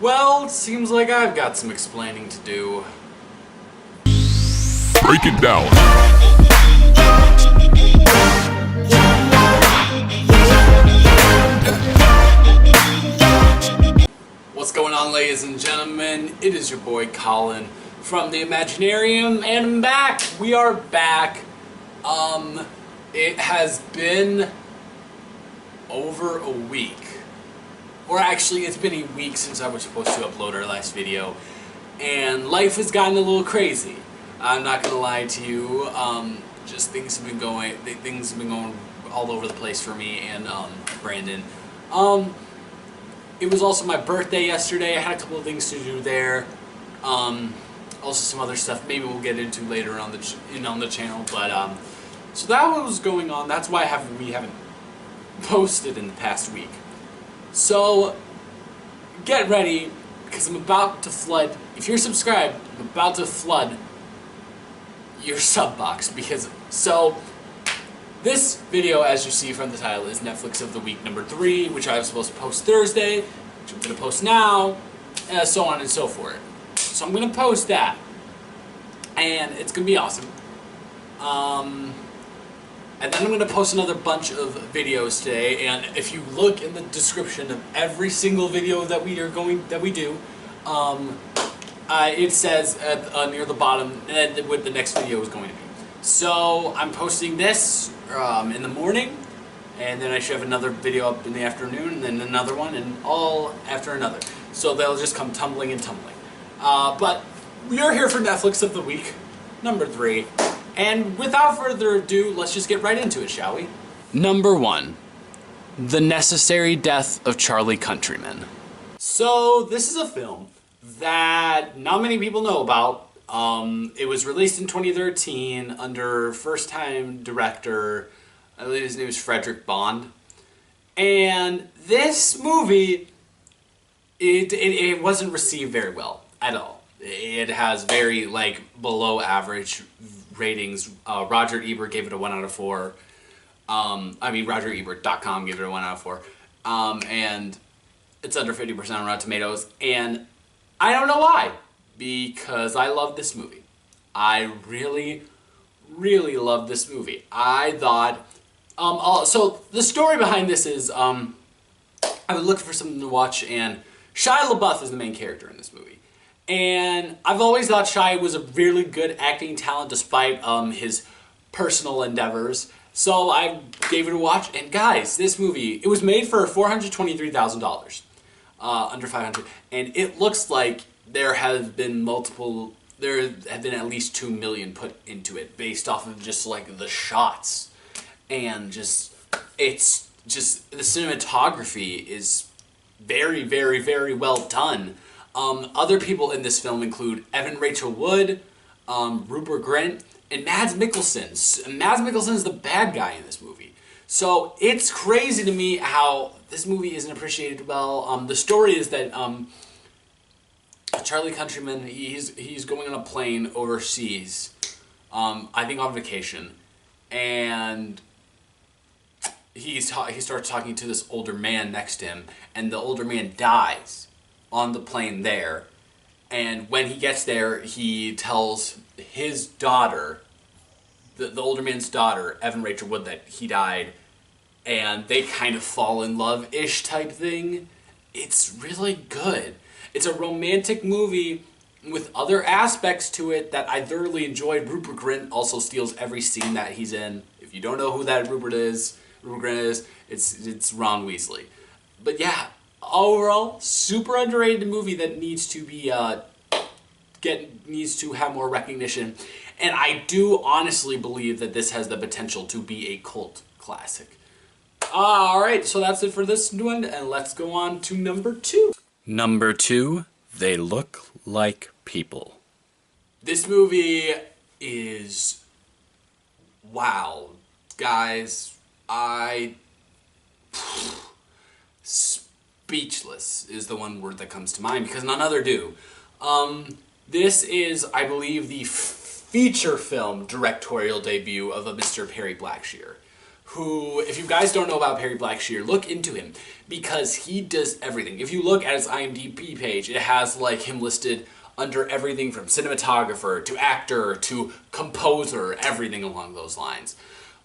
Well, it seems like I've got some explaining to do. Break it down. What's going on, ladies and gentlemen? It is your boy Colin from the Imaginarium, and I'm back. We are back. It has been over a week. Or actually, it's been a week since I was supposed to upload our last video. And life has gotten a little crazy. I'm not gonna lie to you. Just things have been going all over the place for me and Brandon. It was also my birthday yesterday. I had a couple of things to do there. Also some other stuff maybe we'll get into later on the channel. But so that was going on. That's why we haven't posted in the past week. So get ready, because I'm about to flood. If you're subscribed, I'm about to flood your sub box. This video, as you see from the title, is Netflix of the Week number 3, which I was supposed to post Thursday, which I'm going to post now, and so on and so forth. So I'm going to post that, and it's going to be awesome. And then I'm going to post another bunch of videos today, and if you look in the description of every single video that we do, it says near the bottom what the next video is going to be. So I'm posting this in the morning, and then I should have another video up in the afternoon, and then another one, and all after another. So they'll just come tumbling and tumbling. But we are here for Netflix of the Week, number 3. And without further ado, let's just get right into it, shall we? Number 1. The Necessary Death of Charlie Countryman. So this is a film that not many people know about. It was released in 2013 under first-time director, I believe his name is Frederick Bond. And this movie, it wasn't received very well at all. It has very, below average ratings. Roger Ebert gave it a 1 out of 4. RogerEbert.com gave it a 1 out of 4. And it's under 50% on Rotten Tomatoes. And I don't know why. Because I love this movie. I really, really love this movie. I thought... so the story behind this is... I was looking for something to watch, and Shia LaBeouf is the main character in this movie. And I've always thought Shia was a really good acting talent despite his personal endeavors. So I gave it a watch, and guys, this movie, it was made for $423,000. Under $500. And it looks like there have been at least 2 million put into it based off of just the shots. And it's just, the cinematography is very, very, very well done. Other people in this film include Evan Rachel Wood, Rupert Grint, and Mads Mikkelsen. Mads Mikkelsen is the bad guy in this movie. So it's crazy to me how this movie isn't appreciated well. The story is that Charlie Countryman, he's going on a plane overseas, I think on vacation, and he starts talking to this older man next to him, and the older man dies on the plane there. And when he gets there, he tells his daughter, the older man's daughter, Evan Rachel Wood, that he died, and they kind of fall in love-ish type thing. It's really good. It's a romantic movie with other aspects to it that I thoroughly enjoyed. Rupert Grint also steals every scene that he's in. If you don't know who that Rupert Grint is, it's Ron Weasley. But yeah, overall, super underrated movie that needs to be needs to have more recognition. And I do honestly believe that this has the potential to be a cult classic. Alright, so that's it for this one, and let's go on to number 2. Number 2, They Look Like People. This movie is... wow. Guys, speechless is the one word that comes to mind, because none other do. This is, I believe, the feature film directorial debut of a Mr. Perry Blackshear, who, if you guys don't know about Perry Blackshear, look into him, because he does everything. If you look at his IMDb page, it has like him listed under everything from cinematographer to actor to composer, everything along those lines.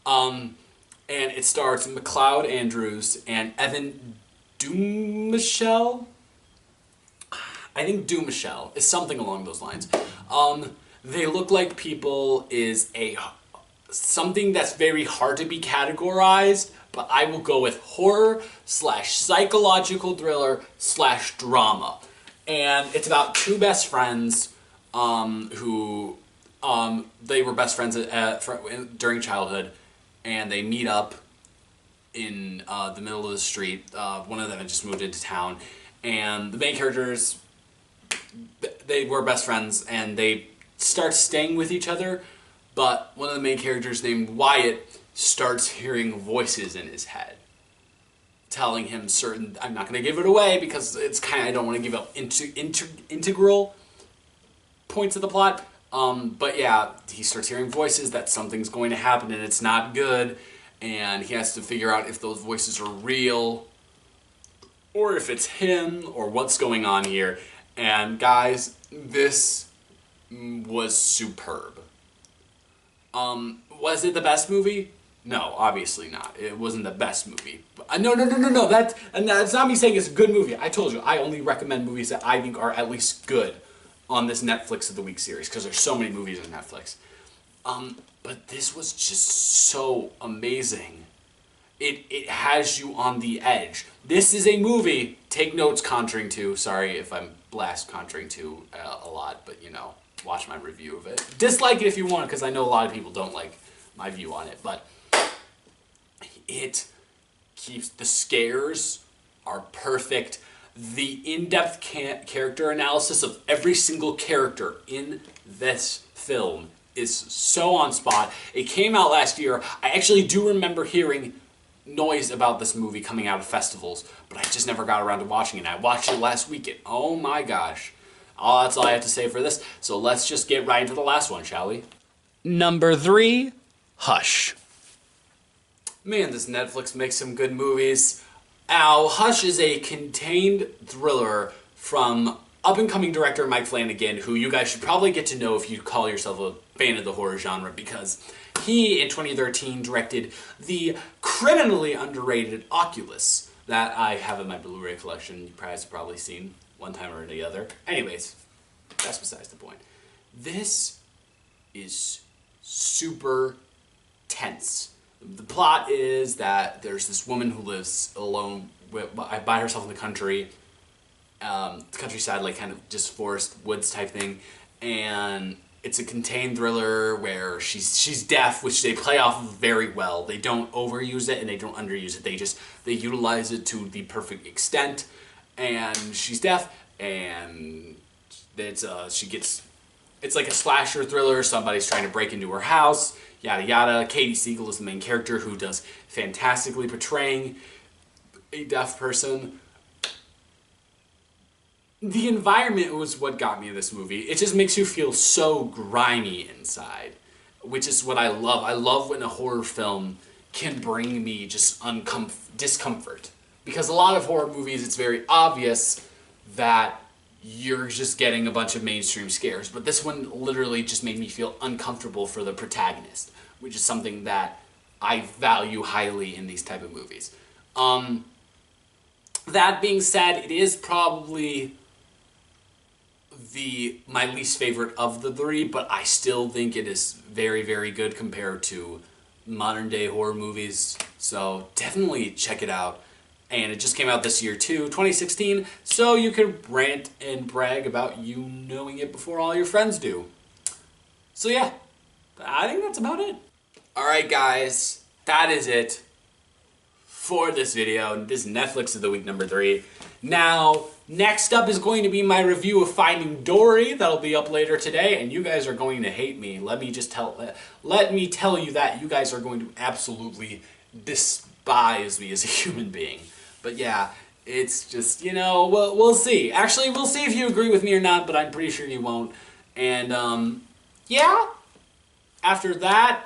And it stars McLeod Andrews and Evan Dumichel. I think Dumichel is something along those lines. They Look Like People is something that's very hard to be categorized, but I will go with horror / psychological thriller / drama. And it's about two best friends who they were best friends during childhood, and they meet up in the middle of the street. One of them had just moved into town, and the main characters, they were best friends, and they start staying with each other, but one of the main characters named Wyatt starts hearing voices in his head telling him certain, I'm not going to give it away because it's kind of, I don't want to give up integral points of the plot, but yeah, he starts hearing voices that something's going to happen and it's not good, and he has to figure out if those voices are real or if it's him or what's going on here. And guys, this was superb. Was it the best movie? No, obviously not. It wasn't the best movie. No. That's not me saying it's a good movie. I told you, I only recommend movies that I think are at least good on this Netflix of the Week series, because there's so many movies on Netflix. But this was just so amazing. It has you on the edge. This is a movie, take notes, Conjuring 2. Sorry if I'm blast Conjuring 2 a lot, but you know, watch my review of it. Dislike it if you want, because I know a lot of people don't like my view on it, but it keeps, the scares are perfect. The in-depth character analysis of every single character in this film is so on spot. It came out last year. I actually do remember hearing noise about this movie coming out of festivals, but I just never got around to watching it. I watched it last weekend. Oh my gosh. Oh, that's all I have to say for this. So let's just get right into the last one, shall we? Number 3, Hush. Man, this Netflix makes some good movies. Hush is a contained thriller from up-and-coming director Mike Flanagan, who you guys should probably get to know if you call yourself a fan of the horror genre, because he, in 2013, directed the criminally underrated Oculus that I have in my Blu-ray collection. You guys have probably seen one time or the other. Anyways, that's besides the point. This is super tense. The plot is that there's this woman who lives alone by herself in the country, countryside, like kind of just forest, woods type thing, and it's a contained thriller where she's deaf, which they play off of very well. They don't overuse it and they don't underuse it. They utilize it to the perfect extent, and she's deaf, and it's like a slasher thriller. Somebody's trying to break into her house, yada yada. Katie Siegel is the main character, who does fantastically portraying a deaf person. The environment was what got me in this movie. It just makes you feel so grimy inside, which is what I love. I love when a horror film can bring me just discomfort. Because a lot of horror movies, it's very obvious that you're just getting a bunch of mainstream scares. But this one literally just made me feel uncomfortable for the protagonist, which is something that I value highly in these type of movies. That being said, it is probably my least favorite of the three, but I still think it is very, very good compared to modern day horror movies. So definitely check it out. And it just came out this year too, 2016, so you can rant and brag about you knowing it before all your friends do. So yeah, I think that's about it. Alright guys, that is it for this video. This is Netflix of the Week number 3. Now, next up is going to be my review of Finding Dory. That'll be up later today, and you guys are going to hate me. Let me tell you that you guys are going to absolutely despise me as a human being. But yeah, it's just, you know, we'll see. Actually, we'll see if you agree with me or not, but I'm pretty sure you won't. And, yeah, after that,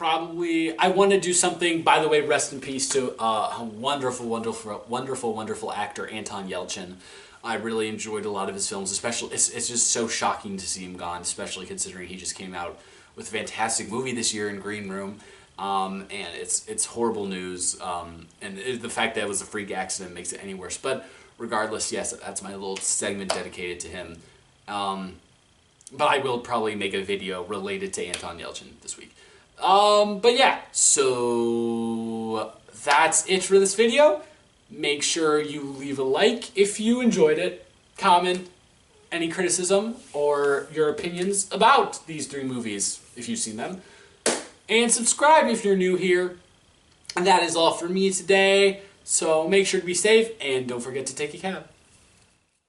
probably, I want to do something, by the way, rest in peace to a wonderful, wonderful, wonderful, wonderful actor, Anton Yelchin. I really enjoyed a lot of his films, especially, it's just so shocking to see him gone, especially considering he just came out with a fantastic movie this year in Green Room. And it's horrible news, and the fact that it was a freak accident makes it any worse. But regardless, yes, that's my little segment dedicated to him. But I will probably make a video related to Anton Yelchin this week. But yeah, so that's it for this video. Make sure you leave a like if you enjoyed it, comment any criticism or your opinions about these 3 movies if you've seen them, and subscribe if you're new here. And that is all for me today, so make sure to be safe and don't forget to take a cab.